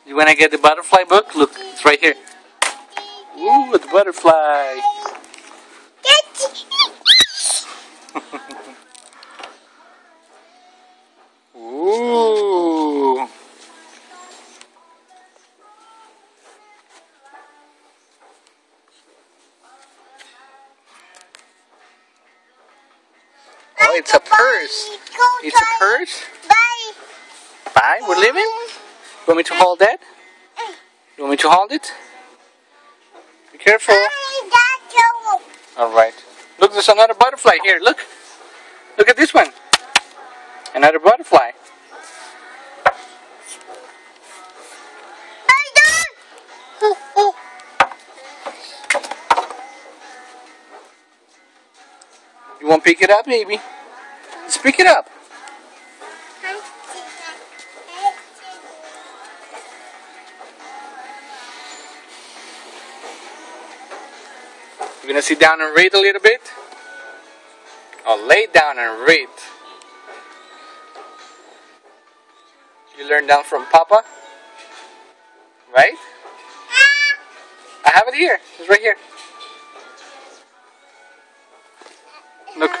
You wanna get the butterfly book? Look, it's right here. Ooh, the butterfly. Ooh. Oh, it's a purse. It's a purse. Bye. Bye. We're leaving. You want me to hold that? You want me to hold it? Be careful. All right. Look, there's another butterfly here. Look. Look at this one. Another butterfly. You want to pick it up, baby? Let's pick it up. You're gonna sit down and read a little bit? Or lay down and read. You learned that from Papa? Right? I have it here. It's right here. Look.